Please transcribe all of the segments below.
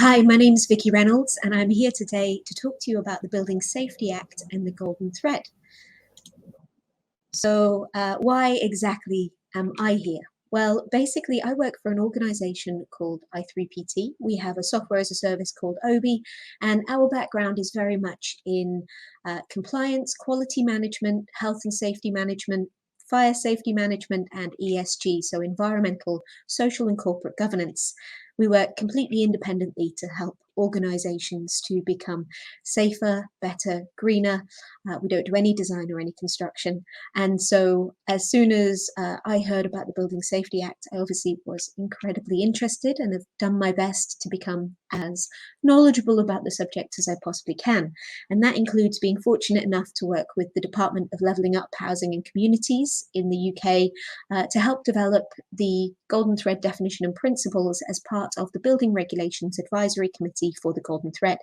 Hi, my name is Vicki Reynolds, and I'm here today to talk to you about the Building Safety Act and the Golden Thread. So why exactly am I here? Well, basically, I work for an organization called i3PT. We have a software as a service called OBI, and our background is very much in compliance, quality management, health and safety management, fire safety management, and ESG, so environmental, social, and corporate governance. We work completely independently to help organizations to become safer, better, greener. We don't do any design or any construction. And so as soon as I heard about the Building Safety Act, I obviously was incredibly interested and have done my best to become as knowledgeable about the subject as I possibly can. And that includes being fortunate enough to work with the Department of Levelling Up Housing and Communities in the UK to help develop the Golden Thread definition and principles as part of the Building Regulations Advisory Committee for the Golden Thread.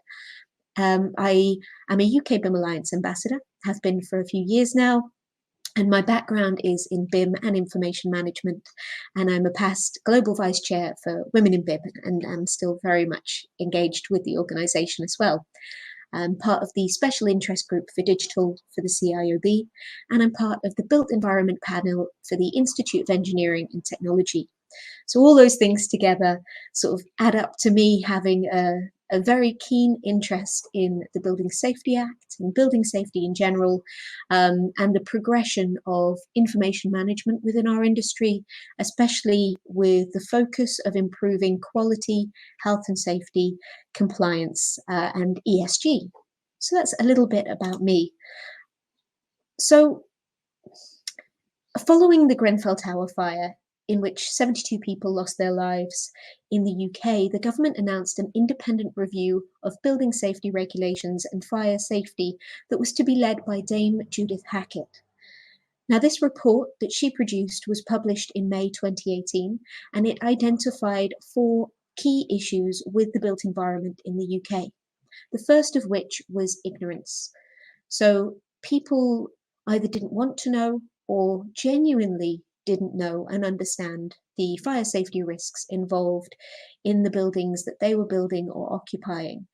I am a UK BIM Alliance ambassador, have been for a few years now, and my background is in BIM and information management, and I'm a past global vice chair for Women in BIM, and I'm still very much engaged with the organisation as well. I'm part of the special interest group for digital for the CIOB, and I'm part of the Built Environment panel for the Institute of Engineering and Technology. So all those things together sort of add up to me having a very keen interest in the Building Safety Act and building safety in general, and the progression of information management within our industry, especially with the focus of improving quality, health and safety, compliance, and ESG. So that's a little bit about me. So following the Grenfell Tower fire, in which 72 people lost their lives in the UK, the government announced an independent review of building safety regulations and fire safety that was to be led by Dame Judith Hackett. Now, this report that she produced was published in May 2018, and it identified 4 key issues with the built environment in the UK. The first of which was ignorance. So people either didn't want to know or genuinely didn't know and understand the fire safety risks involved in the buildings that they were building or occupying.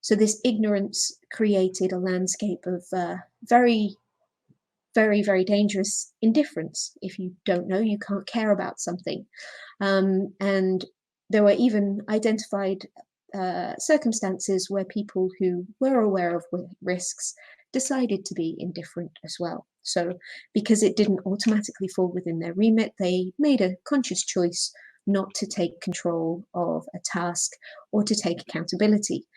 So this ignorance created a landscape of very, very dangerous indifference. If you don't know, you can't care about something. And there were even identified circumstances where people who were aware of risks decided to be indifferent as well. So because it didn't automatically fall within their remit, they made a conscious choice not to take control of a task or to take accountability.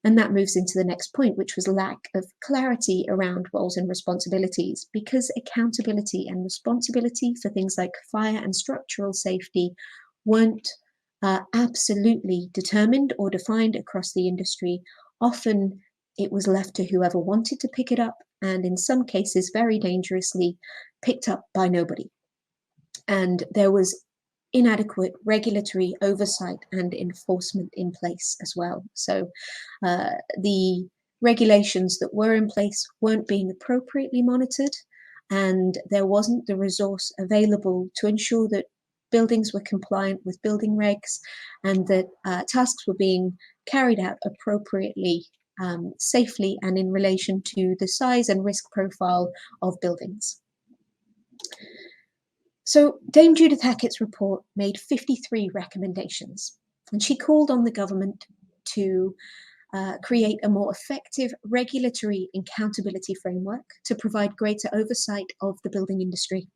And that moves into the next point, which was lack of clarity around roles and responsibilities, because accountability and responsibility for things like fire and structural safety weren't absolutely determined or defined across the industry. Often it was left to whoever wanted to pick it up, and in some cases, very dangerously, picked up by nobody. And there was inadequate regulatory oversight and enforcement in place as well. So the regulations that were in place weren't being appropriately monitored, and there wasn't the resource available to ensure that buildings were compliant with building regs and that tasks were being carried out appropriately, safely, and in relation to the size and risk profile of buildings. So Dame Judith Hackett's report made 53 recommendations, and she called on the government to create a more effective regulatory accountability framework to provide greater oversight of the building industry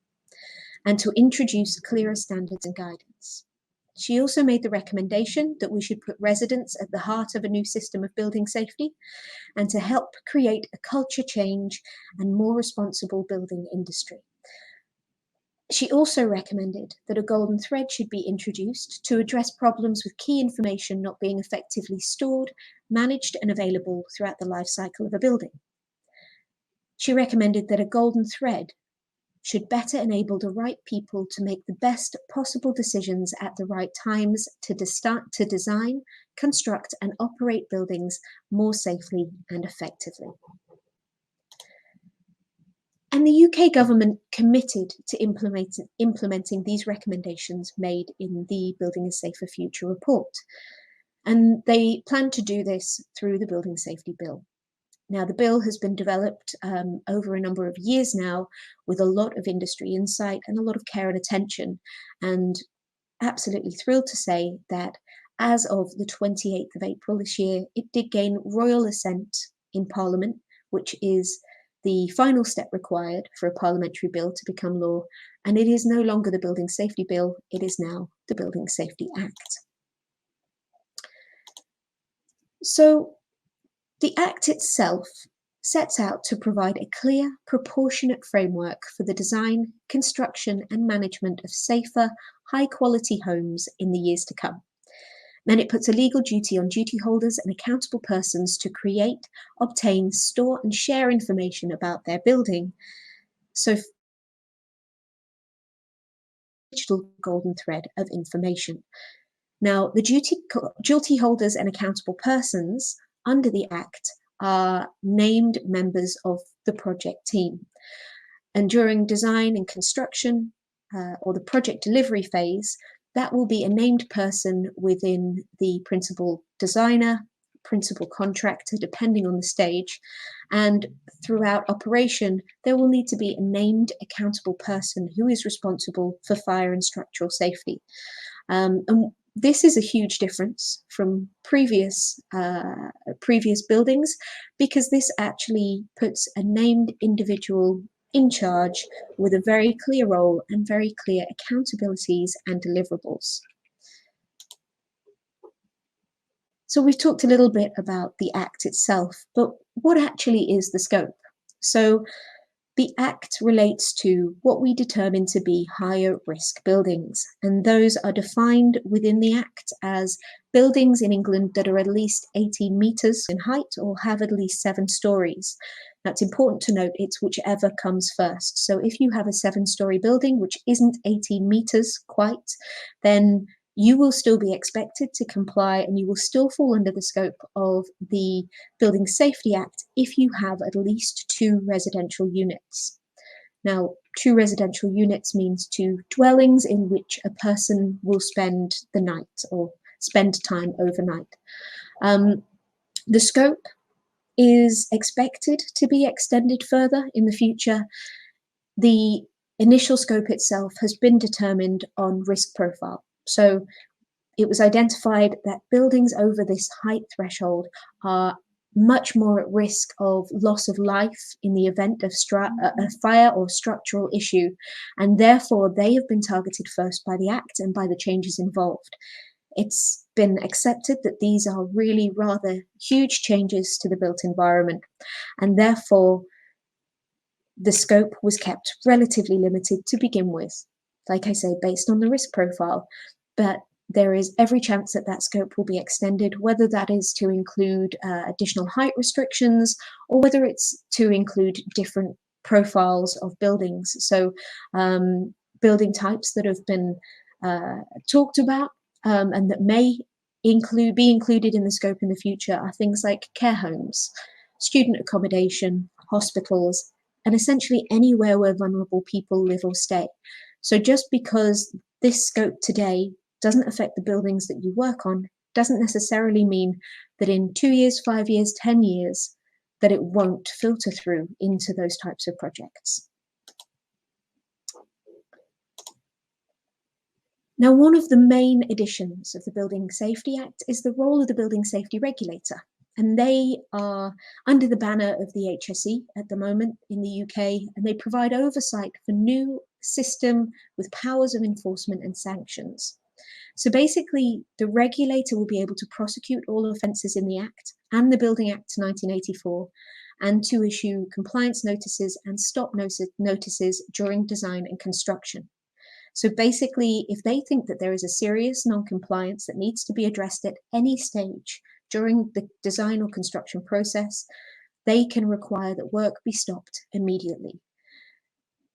and to introduce clearer standards and guidance. She also made the recommendation that we should put residents at the heart of a new system of building safety and to help create a culture change and more responsible building industry. She also recommended that a golden thread should be introduced to address problems with key information not being effectively stored, managed, and available throughout the life cycle of a building. She recommended that a golden thread should better enable the right people to make the best possible decisions at the right times to design, construct, and operate buildings more safely and effectively. And the UK government committed to implementing these recommendations made in the Building a Safer Future report. And they plan to do this through the Building Safety Bill. Now, the bill has been developed over a number of years now with a lot of industry insight and a lot of care and attention. And absolutely thrilled to say that as of the 28th of April this year, it did gain royal assent in Parliament, which is the final step required for a parliamentary bill to become law. And it is no longer the Building Safety Bill, it is now the Building Safety Act. So the Act itself sets out to provide a clear, proportionate framework for the design, construction and management of safer, high-quality homes in the years to come. Then it puts a legal duty on duty holders and accountable persons to create, obtain, store and share information about their building. So digital golden thread of information. Now, the duty holders and accountable persons under the Act are named members of the project team. And during design and construction or the project delivery phase, that will be a named person within the principal designer, principal contractor, depending on the stage. And throughout operation, there will need to be a named accountable person who is responsible for fire and structural safety. And this is a huge difference from previous buildings, because this actually puts a named individual in charge with a very clear role and very clear accountabilities and deliverables. So we've talked a little bit about the Act itself, but what actually is the scope? So the Act relates to what we determine to be higher risk buildings, and those are defined within the Act as buildings in England that are at least 18 metres in height or have at least 7 stories. Now, it's important to note it's whichever comes first. So if you have a 7-storey building which isn't 18 metres quite, then you will still be expected to comply and you will still fall under the scope of the Building Safety Act if you have at least 2 residential units. Now, 2 residential units means 2 dwellings in which a person will spend the night or spend time overnight. The scope is expected to be extended further in the future. The initial scope itself has been determined on risk profile. So it was identified that buildings over this height threshold are much more at risk of loss of life in the event of a fire or structural issue, and therefore they have been targeted first by the Act and by the changes involved. It's been accepted that these are really rather huge changes to the built environment, and therefore the scope was kept relatively limited to begin with, like I say, based on the risk profile. But there is every chance that that scope will be extended, whether that is to include additional height restrictions or whether it's to include different profiles of buildings. So building types that have been talked about and that may be included in the scope in the future are things like care homes, student accommodation, hospitals, and essentially anywhere where vulnerable people live or stay. So just because this scope today doesn't affect the buildings that you work on, doesn't necessarily mean that in 2 years, 5 years, 10 years, that it won't filter through into those types of projects. Now, one of the main additions of the Building Safety Act is the role of the Building Safety Regulator. And they are under the banner of the HSE at the moment in the UK, and they provide oversight for new system with powers of enforcement and sanctions. So basically, the regulator will be able to prosecute all offences in the Act and the Building Act 1984, and to issue compliance notices and stop notices during design and construction. So basically, if they think that there is a serious non-compliance that needs to be addressed at any stage during the design or construction process, they can require that work be stopped immediately.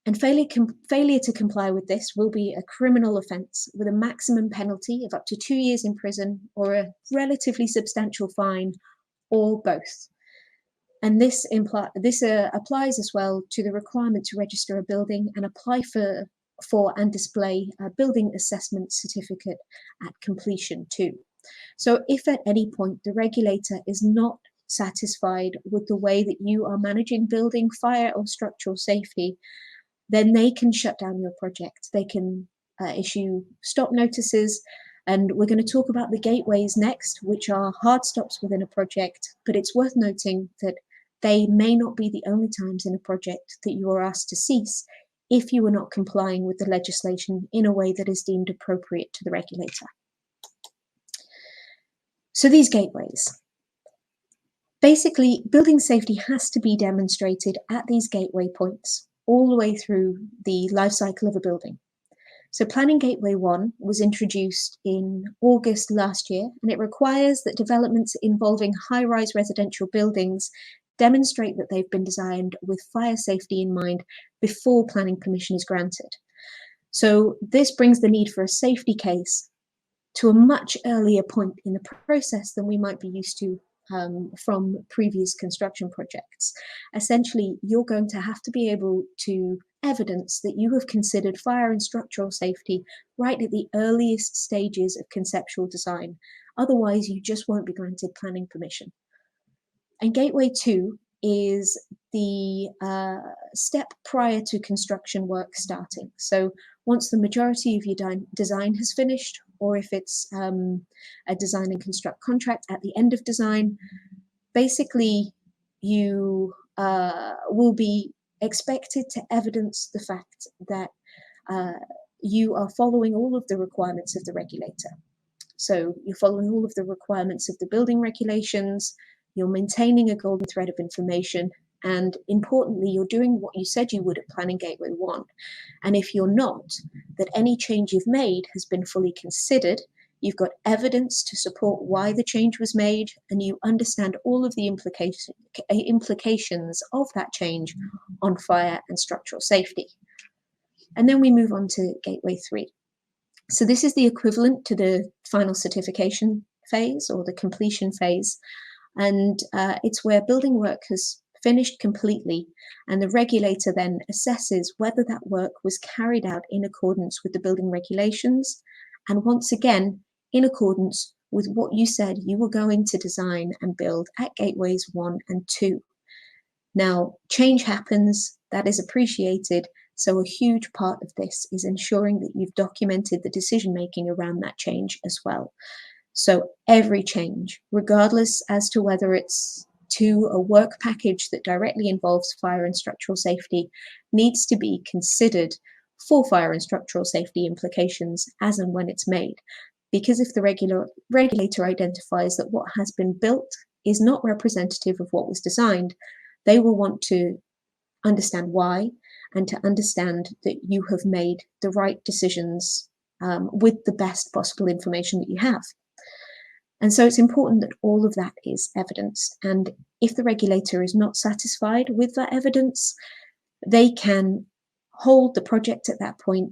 And failure to comply with this will be a criminal offence with a maximum penalty of up to 2 years in prison or a relatively substantial fine, or both. And this applies as well to the requirement to register a building and apply for and display a building assessment certificate at completion too. So if at any point the regulator is not satisfied with the way that you are managing building, fire or structural safety, then they can shut down your project. They can issue stop notices. And we're going to talk about the gateways next, which are hard stops within a project. But it's worth noting that they may not be the only times in a project that you are asked to cease if you are not complying with the legislation in a way that is deemed appropriate to the regulator. So these gateways. Basically, building safety has to be demonstrated at these gateway points all the way through the life cycle of a building. So Planning Gateway 1 was introduced in August last year, and it requires that developments involving high-rise residential buildings demonstrate that they've been designed with fire safety in mind before planning permission is granted. So this brings the need for a safety case to a much earlier point in the process than we might be used to from previous construction projects. Essentially, you're going to have to be able to evidence that you have considered fire and structural safety right at the earliest stages of conceptual design. Otherwise, you just won't be granted planning permission. And Gateway 2 is the step prior to construction work starting. So once the majority of your design has finished, or if it's a design and construct contract at the end of design, basically you will be expected to evidence the fact that you are following all of the requirements of the regulator. So you're following all of the requirements of the building regulations, you're maintaining a golden thread of information, and importantly, you're doing what you said you would at Planning Gateway 1. And if you're not, that any change you've made has been fully considered, you've got evidence to support why the change was made, and you understand all of the implications of that change on fire and structural safety. And then we move on to Gateway 3. So this is the equivalent to the final certification phase or the completion phase. And it's where building work has finished completely, and the regulator then assesses whether that work was carried out in accordance with the building regulations, and once again, in accordance with what you said you were going to design and build at Gateways 1 and 2. Now, change happens, that is appreciated, so a huge part of this is ensuring that you've documented the decision-making around that change as well. So every change, regardless as to whether it's to a work package that directly involves fire and structural safety, needs to be considered for fire and structural safety implications as and when it's made. Because if the regulator identifies that what has been built is not representative of what was designed, they will want to understand why, and to understand that you have made the right decisions with the best possible information that you have. And so it's important that all of that is evidenced. And if the regulator is not satisfied with that evidence, they can hold the project at that point,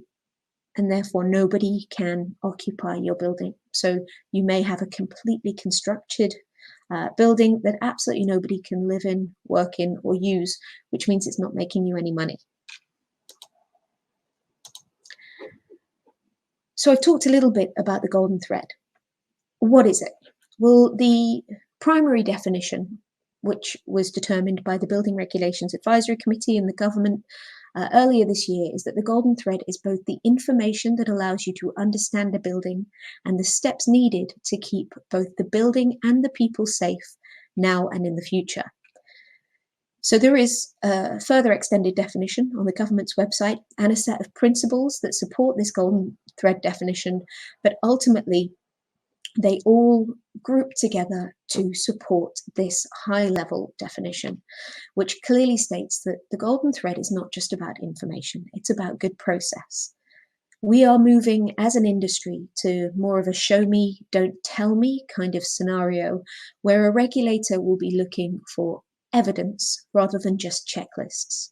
and therefore nobody can occupy your building. So you may have a completely constructed building that absolutely nobody can live in, work in, or use, which means it's not making you any money. So I've talked a little bit about the golden thread. What is it? Well, the primary definition, which was determined by the Building Regulations Advisory Committee and the government earlier this year, is that the golden thread is both the information that allows you to understand a building and the steps needed to keep both the building and the people safe now and in the future. So there is a further extended definition on the government's website and a set of principles that support this golden thread definition, but ultimately they all group together to support this high-level definition, which clearly states that the golden thread is not just about information, it's about good process. We are moving as an industry to more of a show me, don't tell me kind of scenario, where a regulator will be looking for evidence rather than just checklists.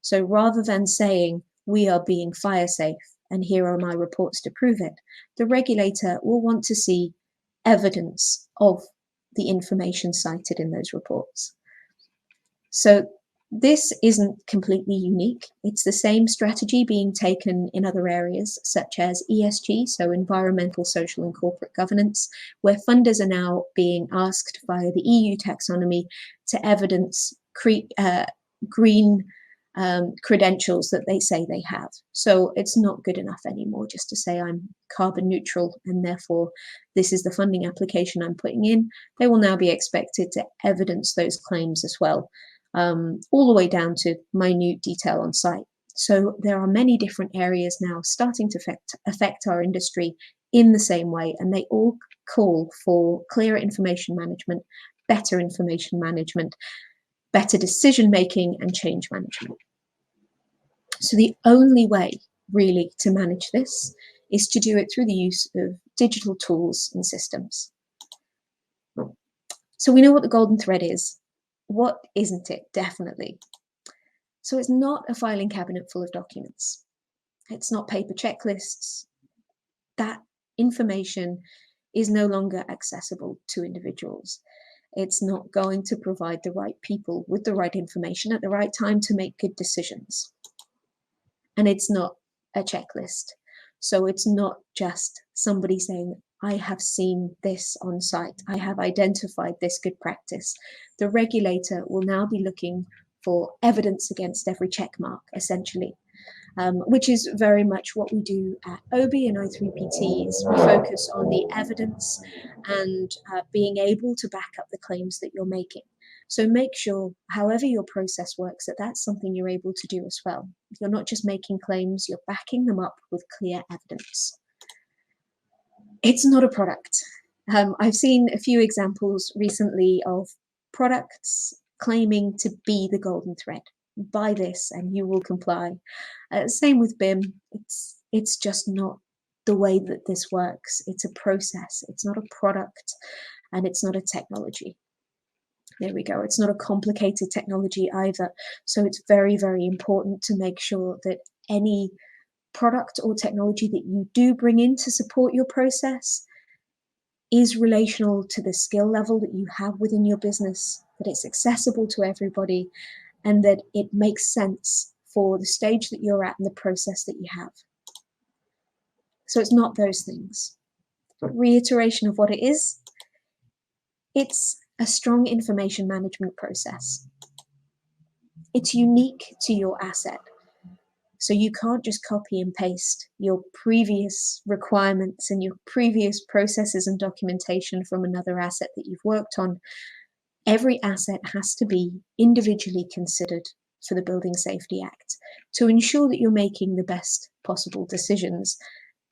So rather than saying, we are being fire safe and here are my reports to prove it, the regulator will want to see evidence of the information cited in those reports. So This isn't completely unique. It's the same strategy being taken in other areas, such as ESG, so environmental, social, and corporate governance, where funders are now being asked via the EU taxonomy to evidence green credentials that they say they have. So it's not good enough anymore just to say I'm carbon neutral and therefore this is the funding application I'm putting in. They will now be expected to evidence those claims as well, all the way down to minute detail on site. So there are many different areas now starting to affect our industry in the same way, and they all call for clearer information management, better decision making, and change management. So the only way really to manage this is to do it through the use of digital tools and systems. So we know what the golden thread is. What isn't it? Definitely. So it's not a filing cabinet full of documents. It's not paper checklists. That information is no longer accessible to individuals. It's not going to provide the right people with the right information at the right time to make good decisions. And it's not a checklist. So it's not just somebody saying, I have seen this on site. I have identified this good practice. The regulator will now be looking for evidence against every check mark, essentially, which is very much what we do at OBI and O3PT. Is we focus on the evidence and being able to back up the claims that you're making. So make sure, however your process works, that that's something you're able to do as well. You're not just making claims, you're backing them up with clear evidence. It's not a product. I've seen a few examples recently of products claiming to be the golden thread. Buy this and you will comply. Same with BIM. It's just not the way that this works. It's a process. It's not a product, and it's not a technology. There we go. It's not a complicated technology either. So it's very, very important to make sure that any product or technology that you do bring in to support your process is relational to the skill level that you have within your business, that it's accessible to everybody, and that it makes sense for the stage that you're at and the process that you have. So it's not those things. Reiteration of what it is, it's a strong information management process. It's unique to your asset. So you can't just copy and paste your previous requirements and your previous processes and documentation from another asset that you've worked on. Every asset has to be individually considered for the Building Safety Act to ensure that you're making the best possible decisions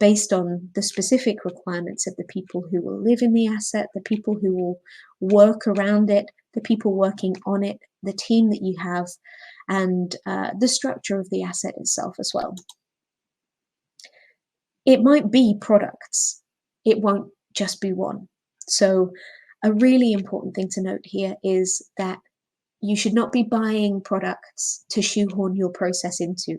based on the specific requirements of the people who will live in the asset, the people who will work around it, the people working on it, the team that you have, and the structure of the asset itself as well. It might be products. It won't just be one. So a really important thing to note here is that you should not be buying products to shoehorn your process into.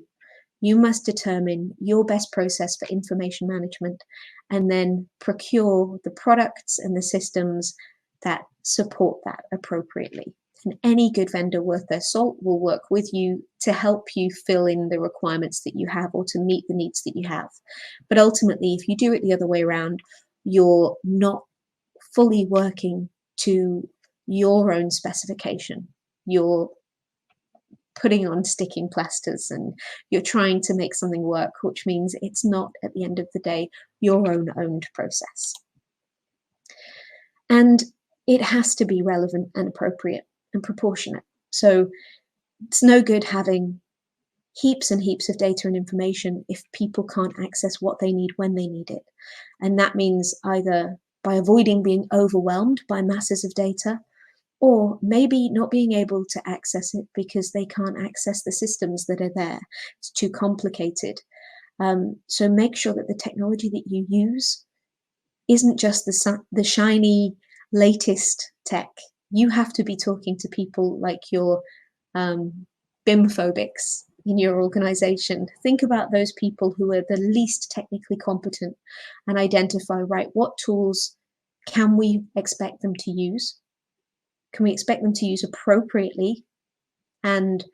You must determine your best process for information management and then procure the products and the systems that support that appropriately. And any good vendor worth their salt will work with you to help you fill in the requirements that you have or to meet the needs that you have. But ultimately, if you do it the other way around, you're not fully working to your own specification. You're putting on sticking plasters and you're trying to make something work, which means it's not, at the end of the day, your own owned process. And it has to be relevant and appropriate and proportionate. So it's no good having heaps and heaps of data and information if people can't access what they need when they need it. And that means either by avoiding being overwhelmed by masses of data, or maybe not being able to access it because they can't access the systems that are there. It's too complicated. So make sure that the technology that you use isn't just the shiny latest tech. You have to be talking to people like your BIM phobics in your organization. Think about those people who are the least technically competent and identify, right, what tools can we expect them to use? Can we expect them to use appropriately And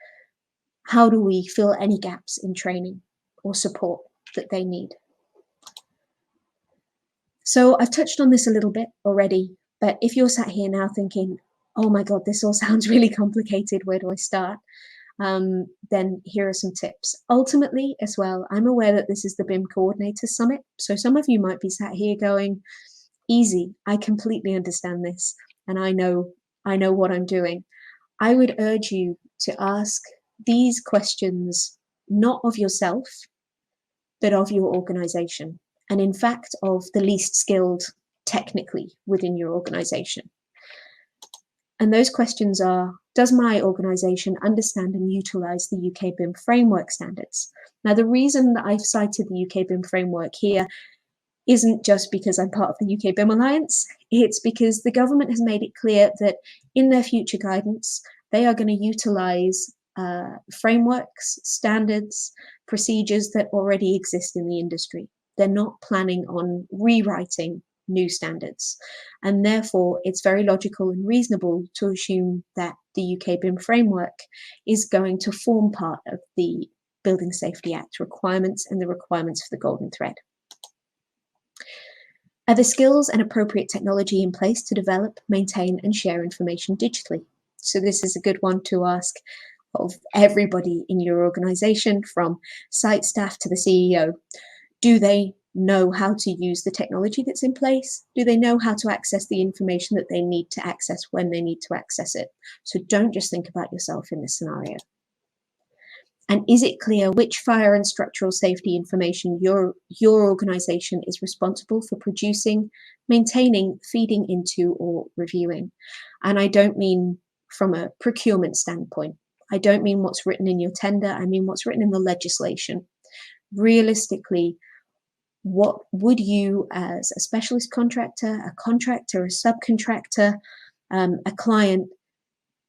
how do we fill any gaps in training or support that they need? So I've touched on this a little bit already, but if you're sat here now thinking, oh my God, this all sounds really complicated, where do I start? Then here are some tips. Ultimately, as well, I'm aware that this is the BIM Coordinators Summit. So some of you might be sat here going, easy, I completely understand this, and I know what I'm doing. I would urge you to ask these questions, not of yourself, but of your organization. And in fact, of the least skilled technically within your organization. And those questions are, does my organization understand and utilize the UK BIM framework standards? Now, the reason that I've cited the UK BIM framework here isn't just because I'm part of the UK BIM Alliance, it's because the government has made it clear that in their future guidance, they are going to utilize frameworks, standards, procedures that already exist in the industry. They're not planning on rewriting new standards. And therefore, it's very logical and reasonable to assume that the UK BIM framework is going to form part of the Building Safety Act requirements and the requirements for the Golden Thread. Are the skills and appropriate technology in place to develop, maintain, and share information digitally? So this is a good one to ask of everybody in your organization, from site staff to the CEO. Do they know how to use the technology that's in place? Do they know how to access the information that they need to access when they need to access it? So don't just think about yourself in this scenario. And is it clear which fire and structural safety information your organization is responsible for producing, maintaining, feeding into, or reviewing? And I don't mean from a procurement standpoint. I don't mean what's written in your tender. I mean what's written in the legislation. Realistically, what would you, as a specialist contractor, a subcontractor, a client,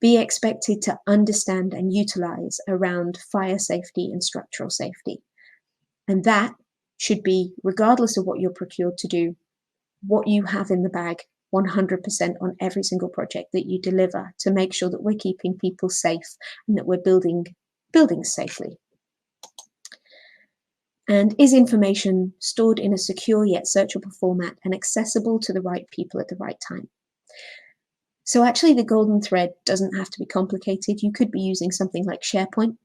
be expected to understand and utilize around fire safety and structural safety? And that should be, regardless of what you're procured to do, what you have in the bag 100% on every single project that you deliver, to make sure that we're keeping people safe and that we're building buildings safely. And is information stored in a secure yet searchable format and accessible to the right people at the right time? So actually the golden thread doesn't have to be complicated. You could be using something like SharePoint,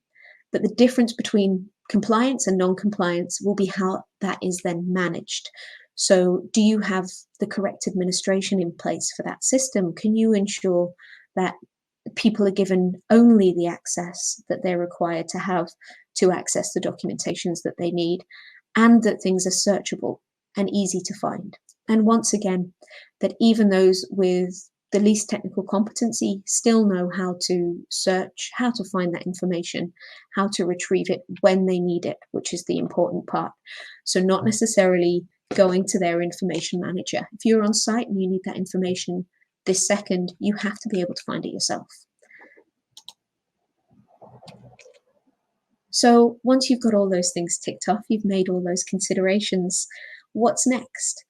but the difference between compliance and non-compliance will be how that is then managed. So do you have the correct administration in place for that system? Can you ensure that people are given only the access that they're required to have to access the documentations that they need, and that things are searchable and easy to find? And once again, that even those with the least technical competency still know how to search, how to find that information, how to retrieve it when they need it, which is the important part. So not necessarily going to their information manager. If you're on site and you need that information this second, you have to be able to find it yourself. So once you've got all those things ticked off, you've made all those considerations, what's next?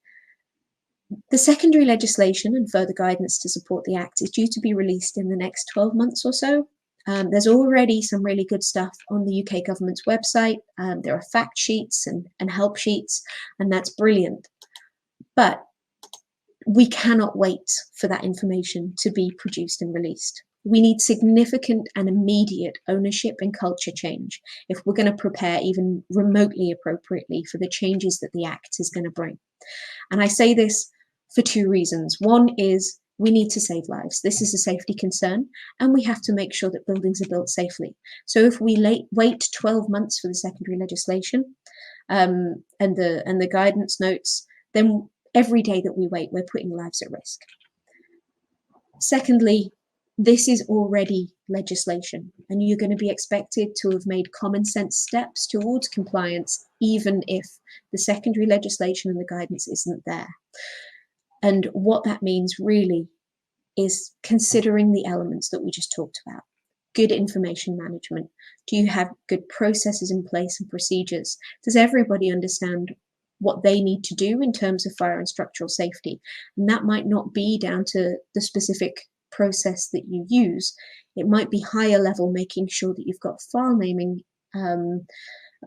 The secondary legislation and further guidance to support the Act is due to be released in the next 12 months or so. There's already some really good stuff on the UK government's website. There are fact sheets and help sheets, and that's brilliant. But we cannot wait for that information to be produced and released. We need significant and immediate ownership and culture change if we're going to prepare even remotely appropriately for the changes that the Act is going to bring. And I say this for two reasons. One is we need to save lives. This is a safety concern, and we have to make sure that buildings are built safely. So if we wait 12 months for the secondary legislation and the guidance notes, then every day that we wait, we're putting lives at risk. Secondly, this is already legislation, and you're going to be expected to have made common sense steps towards compliance, even if the secondary legislation and the guidance isn't there. And what that means really is considering the elements that we just talked about. Good information management. Do you have good processes in place and procedures? Does everybody understand what they need to do in terms of fire and structural safety? And that might not be down to the specific process that you use. It might be higher level, making sure that you've got file naming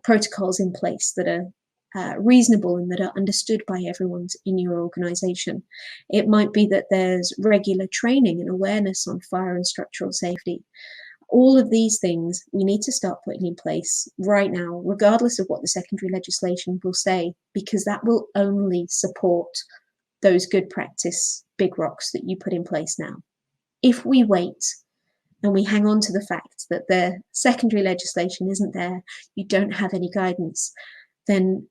protocols in place that are reasonable and that are understood by everyone in your organization. It might be that there's regular training and awareness on fire and structural safety. All of these things we need to start putting in place right now, regardless of what the secondary legislation will say, because that will only support those good practice big rocks that you put in place now. If we wait and we hang on to the fact that the secondary legislation isn't there, you don't have any guidance, then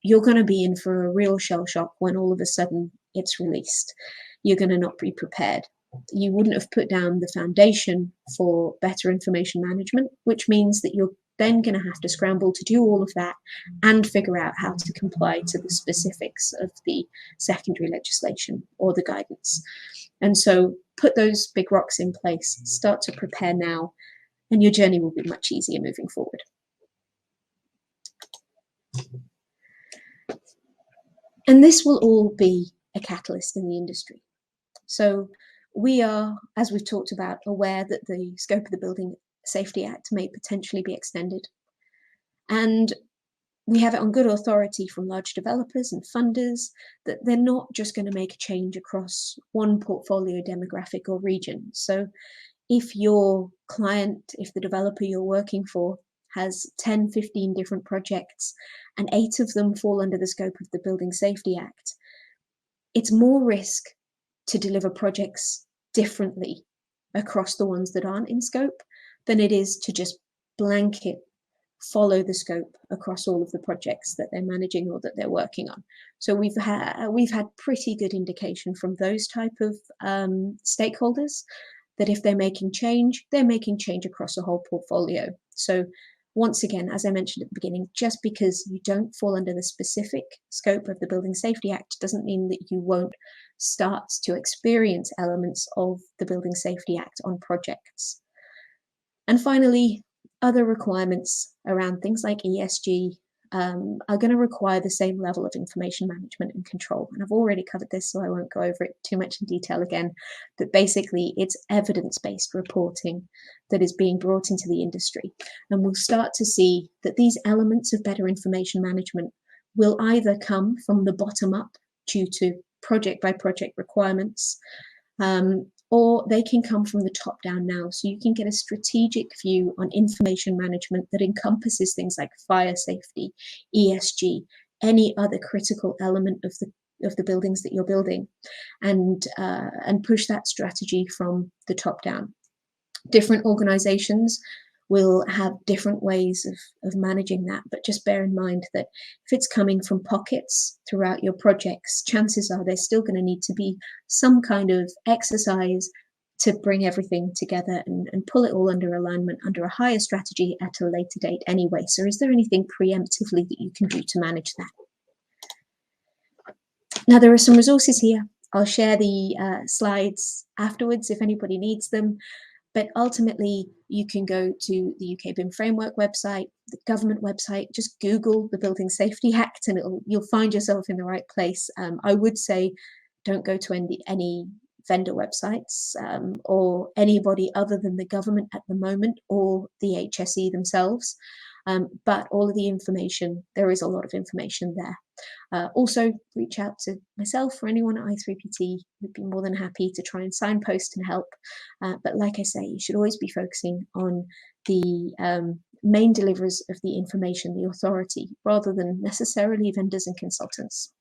you're going to be in for a real shell shock when all of a sudden it's released. You're going to not be prepared. You wouldn't have put down the foundation for better information management, which means that you're then going to have to scramble to do all of that and figure out how to comply to the specifics of the secondary legislation or the guidance. And so put those big rocks in place, start to prepare now, and your journey will be much easier moving forward. And this will all be a catalyst in the industry. So we are, as we've talked about, aware that the scope of the Building Safety Act may potentially be extended. And we have it on good authority from large developers and funders that they're not just going to make a change across one portfolio demographic or region. So if your client, if the developer you're working for has 10, 15 different projects and 8 of them fall under the scope of the Building Safety Act, it's more risk to deliver projects differently across the ones that aren't in scope than it is to just blanket follow the scope across all of the projects that they're managing or that they're working on. So we've had pretty good indication from those type of stakeholders that if they're making change across a whole portfolio. So once again, as I mentioned at the beginning, just because you don't fall under the specific scope of the Building Safety Act doesn't mean that you won't start to experience elements of the Building Safety Act on projects. And finally, other requirements around things like ESG are going to require the same level of information management and control. And I've already covered this, so I won't go over it too much in detail again. But basically, it's evidence-based reporting that is being brought into the industry. And we'll start to see that these elements of better information management will either come from the bottom up due to project by project requirements, or they can come from the top down now. So you can get a strategic view on information management that encompasses things like fire safety, ESG, any other critical element of the buildings that you're building, and push that strategy from the top down. Different organizations will have different ways of managing that, but just bear in mind that if it's coming from pockets throughout your projects, chances are there's still going to need to be some kind of exercise to bring everything together and pull it all under alignment under a higher strategy at a later date anyway. So is there anything preemptively that you can do to manage that? Now, there are some resources here. I'll share the slides afterwards if anybody needs them. But ultimately, you can go to the UK BIM Framework website, the government website, just Google the Building Safety Act and you'll find yourself in the right place. I would say don't go to any vendor websites or anybody other than the government at the moment or the HSE themselves. But all of the information, there is a lot of information there. Also, reach out to myself or anyone at i3PT. We'd be more than happy to try and signpost and help. But like I say, you should always be focusing on the main deliverers of the information, the authority, rather than necessarily vendors and consultants.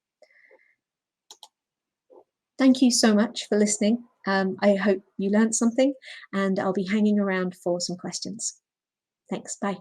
Thank you so much for listening. I hope you learned something, and I'll be hanging around for some questions. Thanks. Bye.